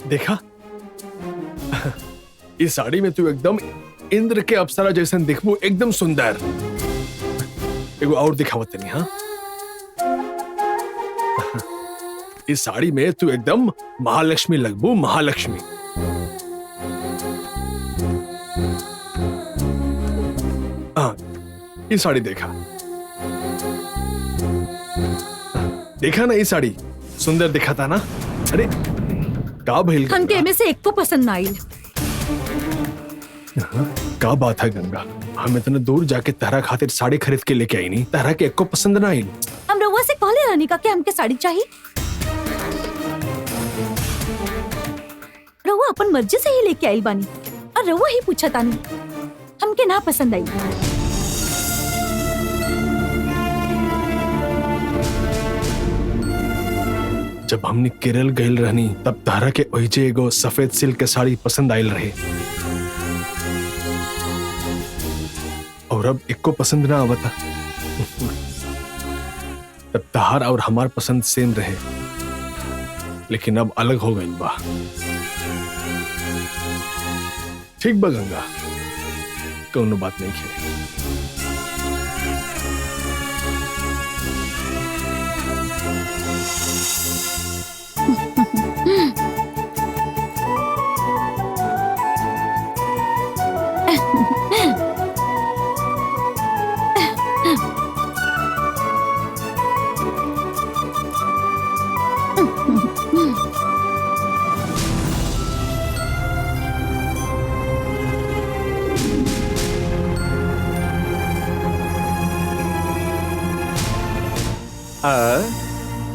देखा इस साड़ी में तू एकदम इंद्र के अप्सरा जैसन दिखबू, एकदम सुंदर। एगो और दिखावत नहीं। हाँ, इस साड़ी में तू एकदम महालक्ष्मी लगबू, महालक्ष्मी। हाँ, ये साड़ी देखा देखा ना, ये साड़ी सुंदर दिखा था ना। अरे का भइल हमके में से एक को पसंद ना आई। का बात है गंगा, हम इतने दूर जाके तारा खातिर साड़ी खरीद के लेके आई नहीं, तारा के एक को पसंद ना आई। हम रउआ से कहले रानी का कि हमके साड़ी चाहिए। रउआ अपन मर्जी से ही लेके आई बानी और रउआ ही पूछा तानी हमके ना पसंद आई। जब हमने केरल गइल रहनी तब तारा के ओइजे एगो सफेद सिल्क के साड़ी पसंद आयल रहे, और अब एक को पसंद ना आवता। तब तहार और हमार पसंद सेम रहे, लेकिन अब अलग हो गई बा। ठीक बा गंगा, कौनो बात नहीं है।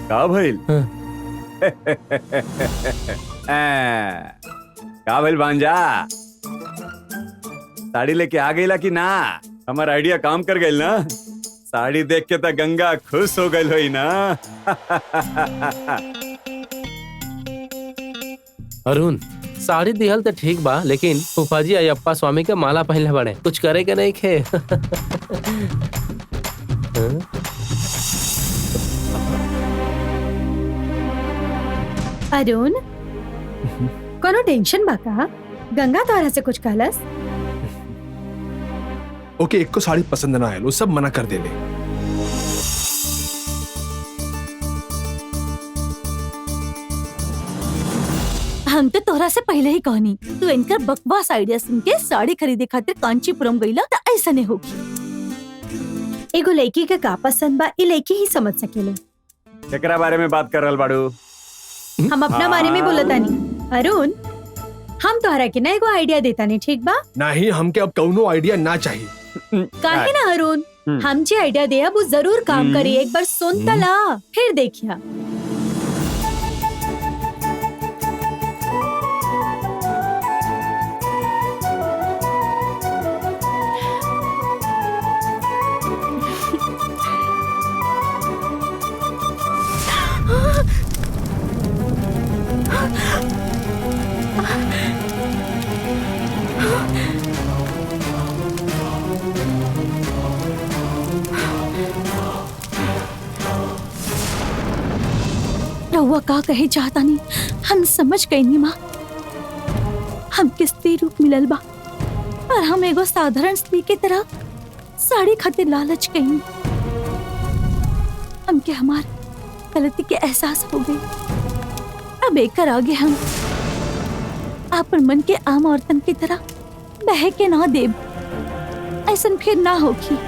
का भइल? का भइल भांजा? साड़ी लेके आ गईला कि ना? हमार आइडिया काम कर गइल ना? साड़ी देख के तो गंगा खुश हो गइल होई ना? अरुण, साड़ी दिहल तो ठीक बा, लेकिन फूफाजी अयप्पा स्वामी के माला पहनले बड़े, कुछ करे के नहीं खे। अरुण, कोनो टेंशन बा का? गंगा तोहरा से कुछ कहलस? ओके, एक को साड़ी पसंद ना आयल, वो सब मना कर देले। हम तो तोहरा से पहले ही कहनी, तू इनकर बकवास आइडिया सुन के साड़ी खरीदे खातिर कांचीपुरम गईला त ऐसा नहीं होगी। एगो लड़की के का पसंद बा ई लड़की ही समझ सकेले। एकरा बारे में बात कर रहल बाड़ू? हम अपना बारे में बोलतानी। अरुण, हम तोहरा के ना एगो आइडिया देतानी, ठीक बा? नहीं, हमके अब कौनो आइडिया ना चाहिए। काहे ना अरुण, हम जे आइडिया दे वो जरूर काम करी। एक बार सुन त ला, फिर देखिया। रउआ का कहे चाहता नहीं, हम समझ गई नी माँ। हम किस्ती रूप मिलल बा और हम एगो साधारण स्त्री की तरह साड़ी खातिर लालच कहीं। हमके हमार गलती के एहसास हो गई। अब एकर आगे हम आपन मन के आम औरतन की तरह बह के ना देब, ऐसन फिर ना होगी।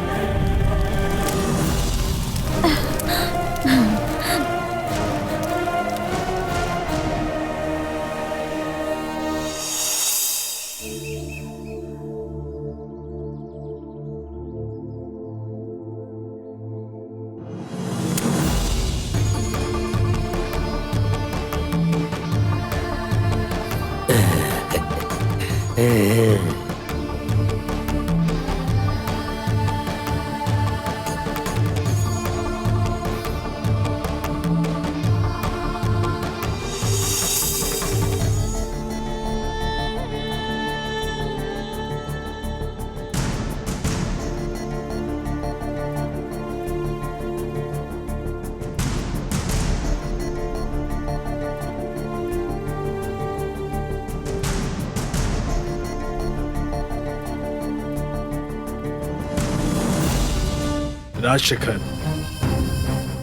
राजशेखर,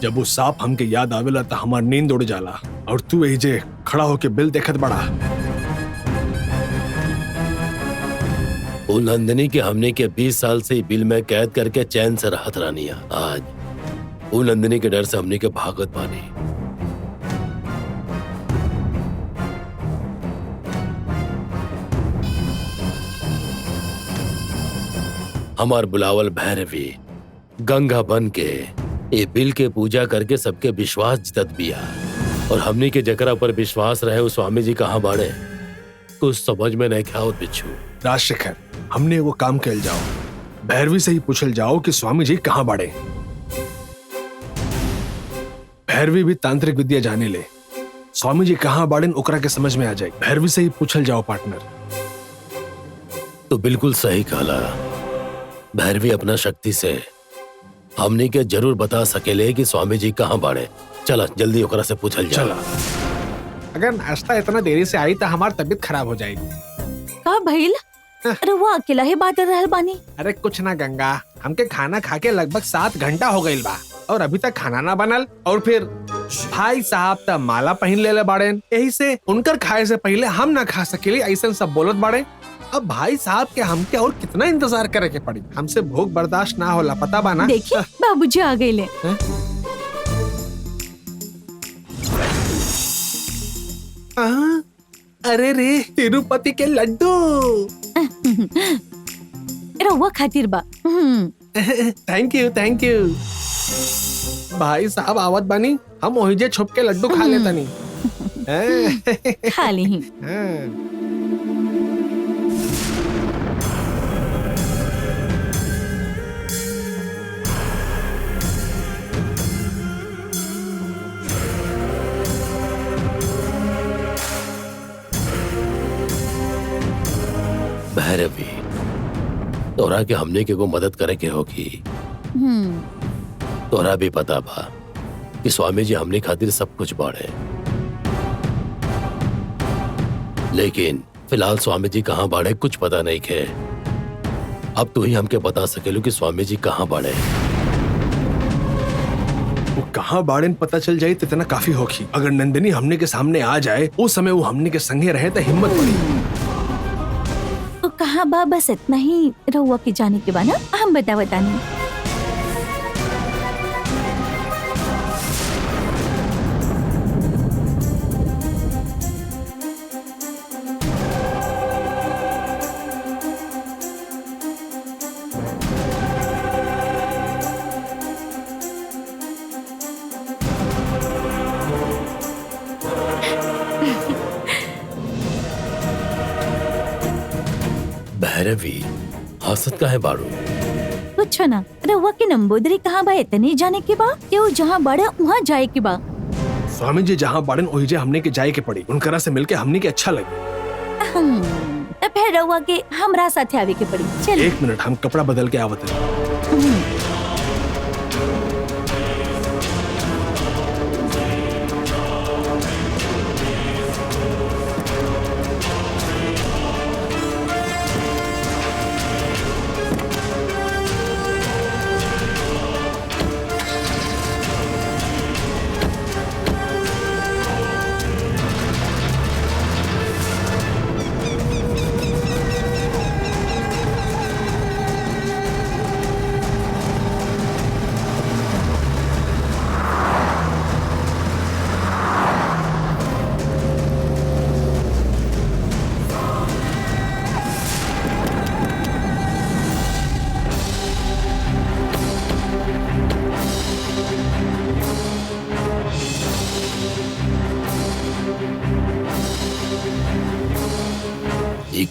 जब वो सांप हमके याद आवेला तो हमार नींद उड़ जाला और तू यही जे खड़ा होके बिल देखत बड़ा। वो नंदिनी के हमने के 20 साल से ही बिल में कैद करके चैन से राहत रानिया, आज वो नंदिनी के डर से हमने के भागत पानी। हमार बुलावल भैरवी गंगा बन के ये बिल के पूजा करके सबके विश्वास जितत बिया, और हमनी के जकरा पर विश्वास रहे वो स्वामी जी कहाँ बाड़े कुछ समझ में नहीं खाओ बिच्छू। राजशेखर, हमने वो काम कैल जाओ, भैरवी से ही पूछल जाओ कि स्वामी जी कहाँ बाड़े। भैरवी भी तांत्रिक विद्या जाने ले, स्वामी जी कहाँ बाड़े ओकरा के समझ में आ जाए। भैरवी से ही पूछल जाओ पार्टनर। तो बिल्कुल सही कहला, भैरवी अपना शक्ति से हमनी के जरूर बता सकेले कि स्वामी जी कहाँ बाड़े। चला जल्दी ओकरा से पूछल जा। चला। अगर नाश्ता इतना देरी से आई तो हमारी तबीयत खराब हो जाएगी। का भइल? अरे वो अकेला ही बात कर रहल बानी। अरे कुछ ना गंगा, हमके खाना खा के लगभग 7 घंटा हो गईल बा और अभी तक खाना ना बनल। और फिर भाई साहब त माला पहन ले बाड़े, यही से उनकर खाए से पहले हम ना खा सकेली ऐसा सब बोलत बाड़े। अब भाई साहब के हमके और कितना इंतजार करे के पड़ी, हमसे भूख बर्दाश्त ना होला, पता बा ना। देखिए बाबूजी आ गए ले। अरे रे, तिरुपति के लड्डू। रउआ खातिर बा। Thank you thank you. भाई साहब आवत बनी, हम ओहिजे छुप के लड्डू खा लेतनी। खा ली। भैरवी, तोरा के हमने के को मदद करे के होगी। तोरा भी पता बा कि स्वामी जी हमने खातिर सब कुछ बाड़े, लेकिन फिलहाल स्वामी जी कहाँ बाड़े कुछ पता नहीं खे। अब तू ही हमके बता सकेलू कि स्वामी जी कहाँ बाड़े। वो कहाँ बाड़े पता चल जाए तो इतना काफी होगी। अगर नंदिनी हमने के सामने आ जाए उस समय वो हमने के संगे रहे तो हिम्मत पड़ी। तो कहाँ बा, बस इतना ही रउआ के जाने के बा ना, हम बतानी। भैरवी, हसत का है बाड़ू? पूछो ना, रउआ के नंबोदरी कहाँ बा इतने जाने के बा कि वो जहाँ बड़े वहाँ जाए के बा। स्वामी जी जहाँ बाड़न ओहिजे हमने के जाए के पड़ी, उनकरा से मिलके हमने के अच्छा लगे। तो फिर रउआ के हमरा साथे आवे के पड़ी। चल 1 मिनट, हम कपड़ा बदल के आवत हैं।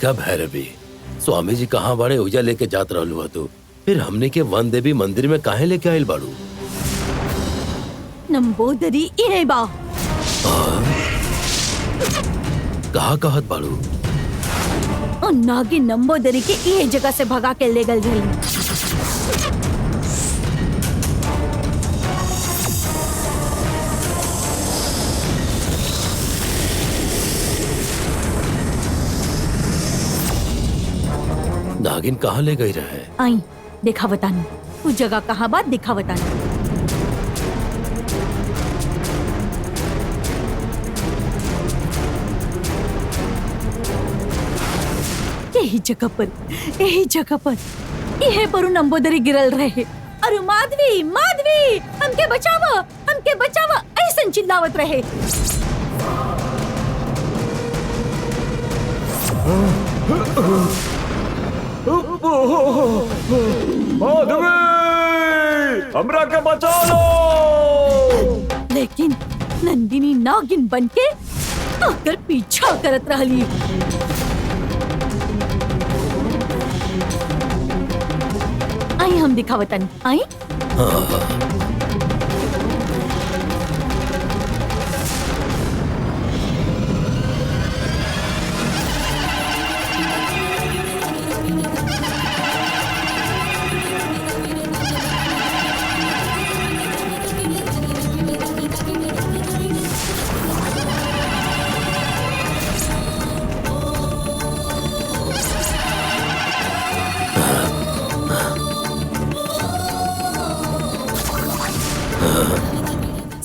का भैरवी, स्वामी जी कहाँ बाड़े उजा लेके जात रहलू तू, फिर हमने के वन देवी मंदिर में काहे लेके आयल बाड़ू? नंबोदरी इहे बा। कहाँ कहत बाड़ू? और नागिन नंबोदरी के इहे जगह से भगा के ले गल रही। नागिन कहाँ ले गई रहे? आई दिखावतानी वो जगह कहाँ बात दिखावतानी। यही जगह पर यही पर नंबोदरी गिरल रहे। अरे माधवी माधवी हमके बचावा ऐसा चिल्लावत रहे। माधवी हमरा के बचा लो। लेकिन नंदिनी नागिन बनके आकर पीछा करत रहली। आई हम दिखावतन आई।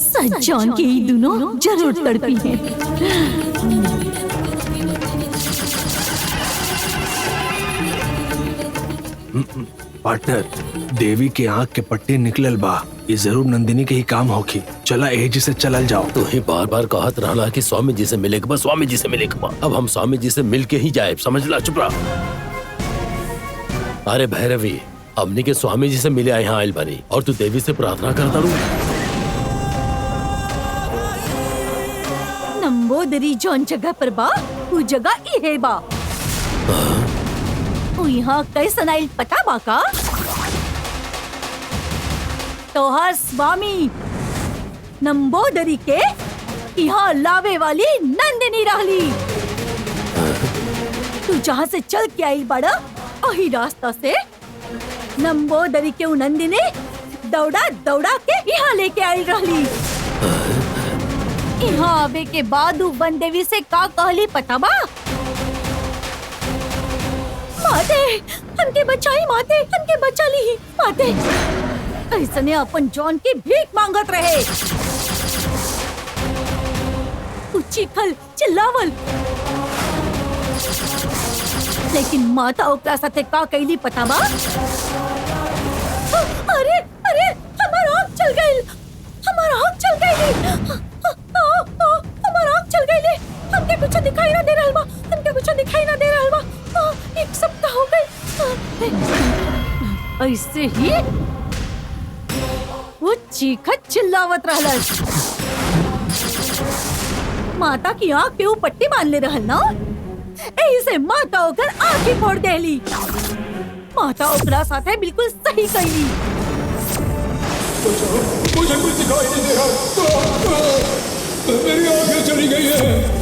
सज्जन के ये दोनों जरूर तड़पी हैं। पार्टनर, देवी के आँख के पट्टे निकलल बा। ये जरूर नंदिनी के ही काम होगी। चला एजी से चलल जाओ। तू ही बार बार कहत रहला कि स्वामी जी से मिले के बा, स्वामी जी से मिले के बा। अब हम स्वामी जी से मिल के ही जाए, समझला? चुप रहा। अरे भैरवी, हमनी के स्वामी जी से मिले यहाँ आयल बनी और तू देवी से प्रार्थना करता रू। नंबोदरी जौन जगह पर बा वो जगह इहे बा। यहाँ कैसन आइल पता बा का? तोहर स्वामी नंबोदरी के यहाँ लावे वाली नंदिनी रहली। तू जहाँ से चल के आइल बड़ा वही रास्ता से नंबोदरी के नंदिनी दौड़ा दौड़ा के यहाँ लेके आइल रहली। यहाँ आवे के बाद वन देवी से का कहली पता बा? माते हमके बचाई, माते हमके बचा ली। माते ऐसने अपन जॉन की भीख मांगत रहे। चीखल चिल्लावल, लेकिन माता ओकरा साथे का कैली पता बा? अरे अरे हमार आँख चल गई, हमार आँख चल गई, हमार आँख चल गई। हमके कुछ दिखाई ना दे रहल बा, हमके कुछ दिखाई ना दे रहल बा। एक सप्ताह हो गई। ऐसे ही वो चीखत चिल्लावत रहलस। माता की आँख पे वो पट्टी बांध ले रहल ना, ऐसे माता ओकर आँख ही फोड़ देली। माता ओकरा साथे बिल्कुल सही कैली। मुझे कुछ दिखाई नहीं दे रहा, मेरी आँखें चली गई है।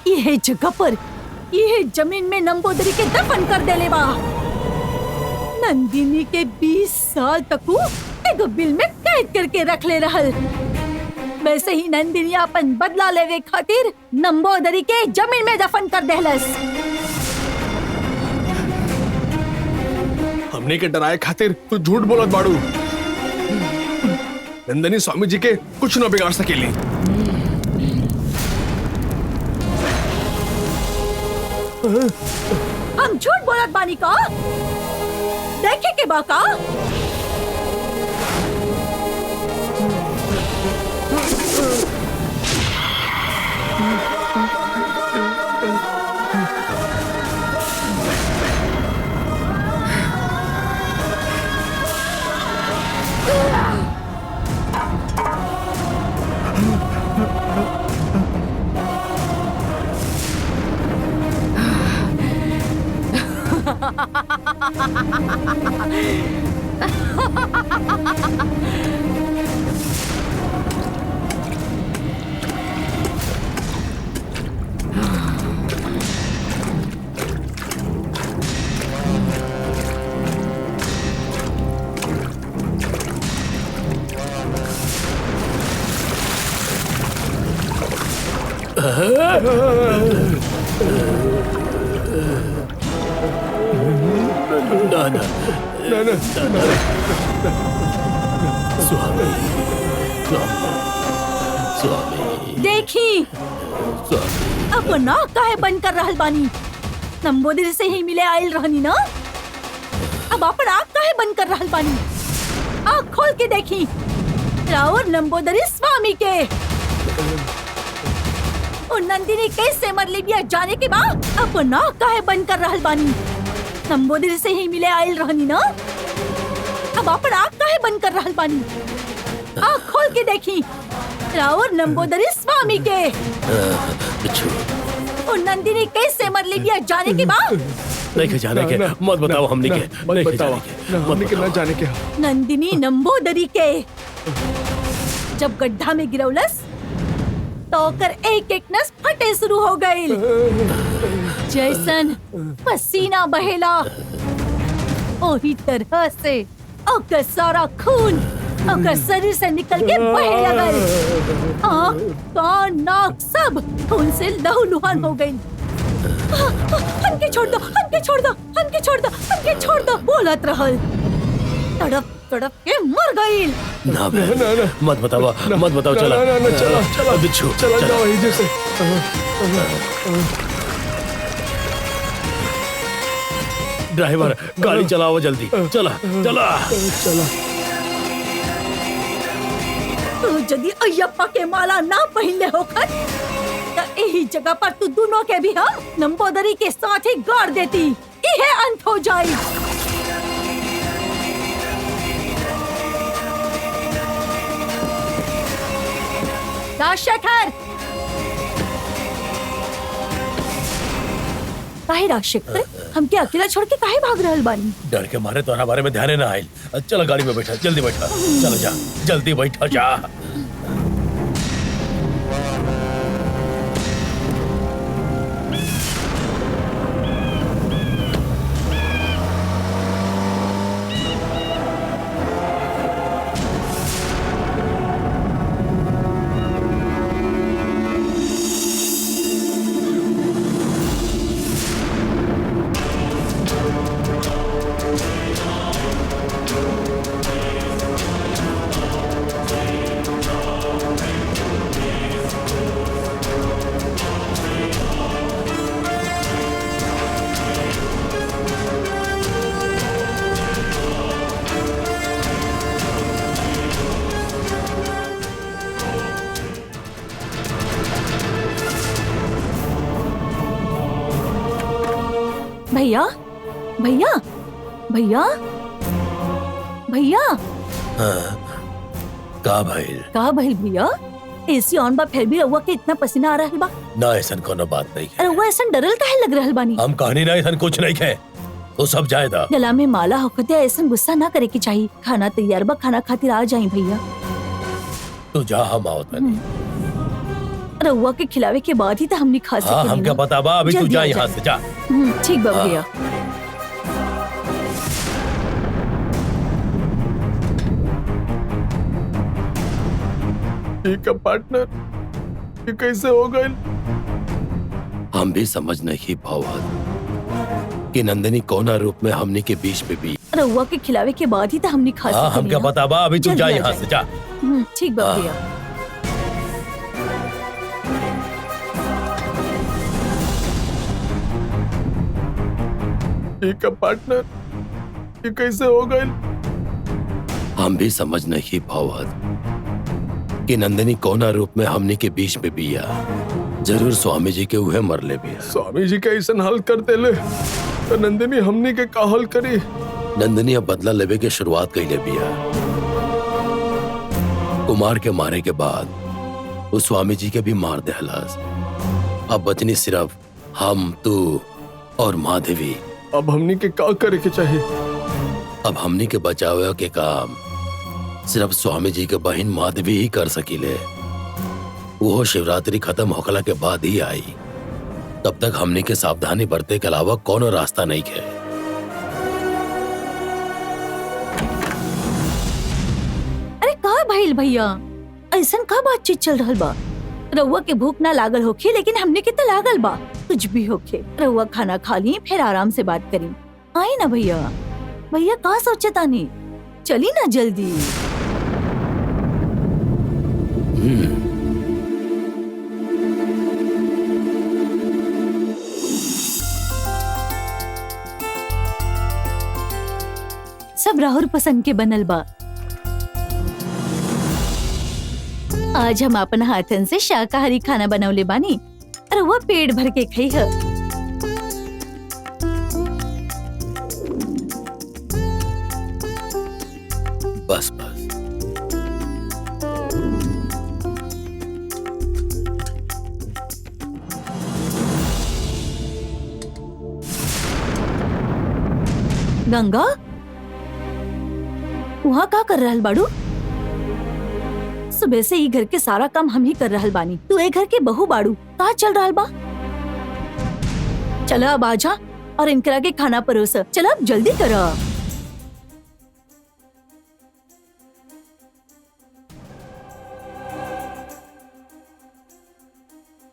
ये जगह पर, ये जमीन में नंबोदरी के दफन कर देले बा। नंदिनी के 20 साल तक वो एगो बिल में कैद करके रख ले रहल। वैसे ही नंदिनी अपन बदला लेवे खातिर नंबोदरी के जमीन में दफन कर देहलस। हमने के डराए खातिर तू झूठ बोलत बाड़ू। नंदिनी स्वामी जी के कुछ न बिगाड़ सकेली। हम झूठ बोलत बानी का? देखे के बा का? ना ना स्वामी स्वामी देखी स्वामी अब ना काहे बंद कर रहल बानी। नंबोदरी से ही मिले आयल रहनी ना, अब अपन आँख काहे बंद कर रहल बानी। आँख खोल के देखी राउर नंबोदरी स्वामी के। और नंदिनी कैसे मर ली बिया जाने के बाद अपन आँख काहे बंद कर रहल बानी। नंबोदरी से ही मिले आयल रहनी ना, अब अपन आँख काहे बंद कर रहल बानी। आँख खोल के देखी राउर नंबोदरी स्वामी के। बिच्छू और नंदिनी कैसे मर ली बिया जाने के बाद नहीं जाने के मत बताओ हमने के मत नहीं बताओ जाने के हमने के ना जाने के। नंदिनी नंबोदरी के जब गड्ढा में गिरौलस तो ओकर एक एक नस फटे शुरू हो गई। जैसन पसीना बहेला ओही तरह से ओकर सारा खून ओकर शरीर से निकल के बहे लगल। आँख कान नाक सब खून से लहूलुहान हो गई। हमके छोड़ दो, हमके छोड़ दो, हमके छोड़ दो, हमके छोड़ दो बोलत रहल। तड़प तड़प के मर गई। ना मत बताओ चला चला बिच्छू चला जाओ वहीं जैसे। ड्राइवर गाड़ी चलाओ जल्दी चला चला चला तू यदि अय्यप्पा के माला ना पहनले होकर तो यही जगह पर तू दोनों के भी हम नंबोदरी के साथ ही गाड़ देती। इहे अंत हो जाए। राजशेखर, काहे राजशेखर हमके अकेला छोड़ के काहे भाग रहल बानी। डर के मारे तोहरा बारे में ध्यान ना आयल। चला गाड़ी में बैठा जल्दी बैठा चला जा जल्दी बैठा जा। भैया भैया भैया भैया का भाई का भइल भैया। एसी ऑन बा फिर भी रउआ के इतना पसीना आ रहल बा। ना ऐसा कोनो बात नहीं है। रउआ ऐसा डरल काहे लग रहल बानी। हम कहानी ना ऐसा कुछ नहीं है वो सब जायदा। गला में माला होखते ऐसा गुस्सा ना करे की चाहिए। खाना तैयार बा, खाना खातिर आ जाई भैया। तू जा हम आओ तनी। रउआ के खिलावे के बाद ही तो हमने खा हाँ सके। हम क्या बता बा अभी तू जल्दी जा आ यहाँ जा। से जा। ठीक बा भैया। ठीक है पार्टनर, ये कैसे हो गए। हम भी समझ नहीं पावत कि नंदिनी कोना रूप में हमने के बीच में भी। रउआ के खिलावे के बाद ही तो हमने खा हाँ सके। हम क्या बता बा अभी तू जल्दी जा आ यहाँ जा। से जा। ठीक बा हाँ। भैया। ठीक है पार्टनर, ये कैसे हो गए। हम भी समझ नहीं पावत कि नंदिनी कोना रूप में हमने के बीच में बिया। जरूर स्वामी जी के उहे मर ले बिया। स्वामी जी का ऐसा हल कर देले तो नंदिनी हमनी के का हल करी। नंदिनी अब बदला लेवे के शुरुआत कैले बिया। कुमार के मारे के बाद वो स्वामी जी के भी मार देहलास। अब बचनी सिर्फ हम, तू और माधवी। अब हमनी के का करे के चाहिए। अब हमनी के बचावे के काम सिर्फ स्वामी जी के बहन माधवी ही कर सकीले। वो शिवरात्रि खत्म होखला के बाद ही आई। तब तक हमनी के सावधानी बरते के अलावा कोनो रास्ता नहीं है। अरे का भइल भैया, ऐसा का बातचीत चल रहल बा। रउआ के भूख ना लागल होखे, लेकिन हमने के तो लागल बा। कुछ भी होखे, रउआ खाना खा ली, फिर आराम से बात करी। आई ना भैया। भैया का सोचे तानी, चली ना जल्दी। सब राहुल पसंद के बनल बा। आज हम अपन हाथन से शाकाहारी खाना बनवले बानी और वो पेट भर के खाई है। बस बस। गंगा, वहाँ का कर रहल बाड़ू? सुबह से ही घर के सारा काम हम ही कर रहल बानी। तू ए घर के बहू बाड़ू, का चल रहल बा? चला अब आजा और इनकरा के खाना परोस। चला अब जल्दी करा।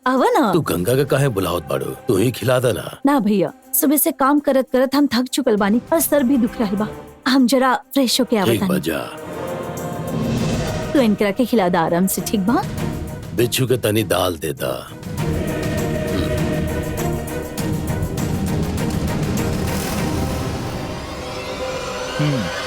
आवा ना। तू गंगा का काहे बुलावत बाड़ू? तू ही खिला दे ना। ना भैया, सुबह से काम करत करत हम थक चुकल बानी और सर भी दुख रहल बा। हम जरा फ्रेश होके ठीक आवतानी। बजा। तू इनकरा के खिला दा आराम से, ठीक बा? बिच्छू के तनी दाल दे दा। हम्म